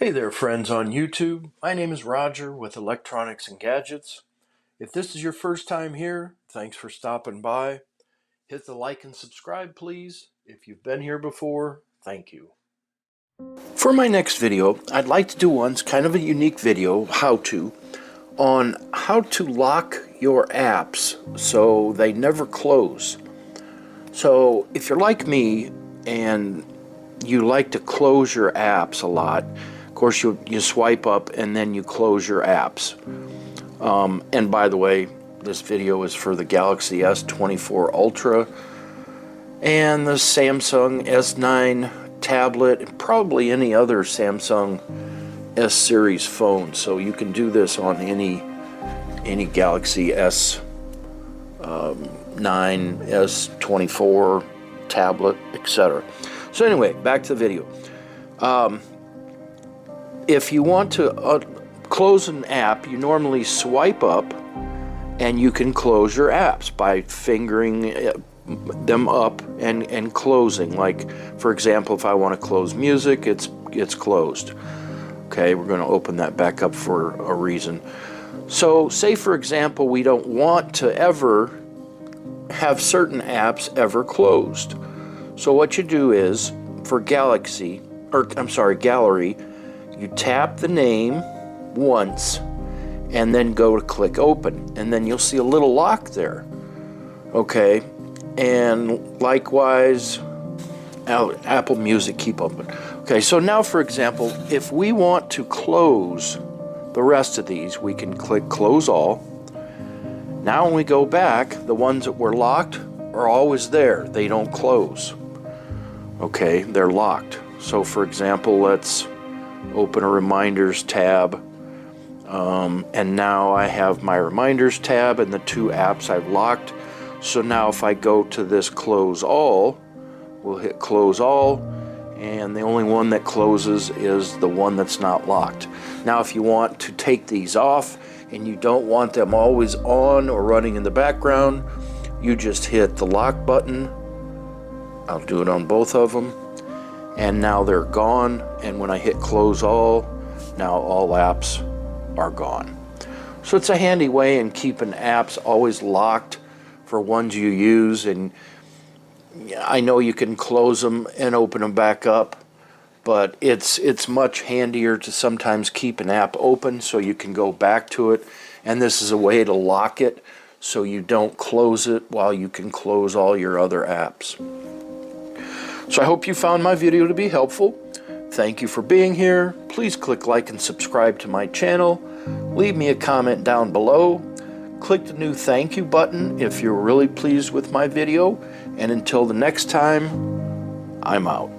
Hey there, friends on YouTube. My name is Roger with Electronics and Gadgets. If this is your first time here, thanks for stopping by. Hit the like and subscribe, please. If you've been here before, thank you. For my next video, I'd like to do one kind of a unique video, on how to lock your apps so they never close. So if you're like me and you like to close your apps a lot, of course you swipe up and then you close your apps. And by the way, this video is for the Galaxy S24ultra and the Samsung S9 tablet and probably any other Samsung S series phone. So you can do this on any Galaxy S9, S24 tablet, etc. So anyway, back to the video. If you want to close an app, you normally swipe up and you can close your apps by fingering them up and closing. Like, for example, if I want to close music, it's closed. Okay, we're going to open that back up for a reason. So say, for example, we don't want to ever have certain apps ever closed. So what you do is, for Gallery, you tap the name once and then go to click open, and then you'll see a little lock there. Okay, and likewise Apple Music, keep open. Okay, so now for example, if we want to close the rest of these, we can click close all. Now when we go back, the ones that were locked are always there, they don't close. Okay, they're locked. So for example, let's open a reminders tab, and now I have my reminders tab and the two apps I've locked. So now if I go to this close all, we'll hit close all, and the only one that closes is the one that's not locked. Now if you want to take these off and you don't want them always on or running in the background, you just hit the lock button. I'll do it on both of them, and now they're gone. And when I hit close all, now all apps are gone. So it's a handy way in keeping apps always locked for ones you use. And I know you can close them and open them back up, but it's much handier to sometimes keep an app open so you can go back to it. And this is a way to lock it so you don't close it while you can close all your other apps. So I hope you found my video to be helpful. Thank you for being here. Please click like and subscribe to my channel. Leave me a comment down below. Click the new thank you button if you're really pleased with my video. And until the next time, I'm out.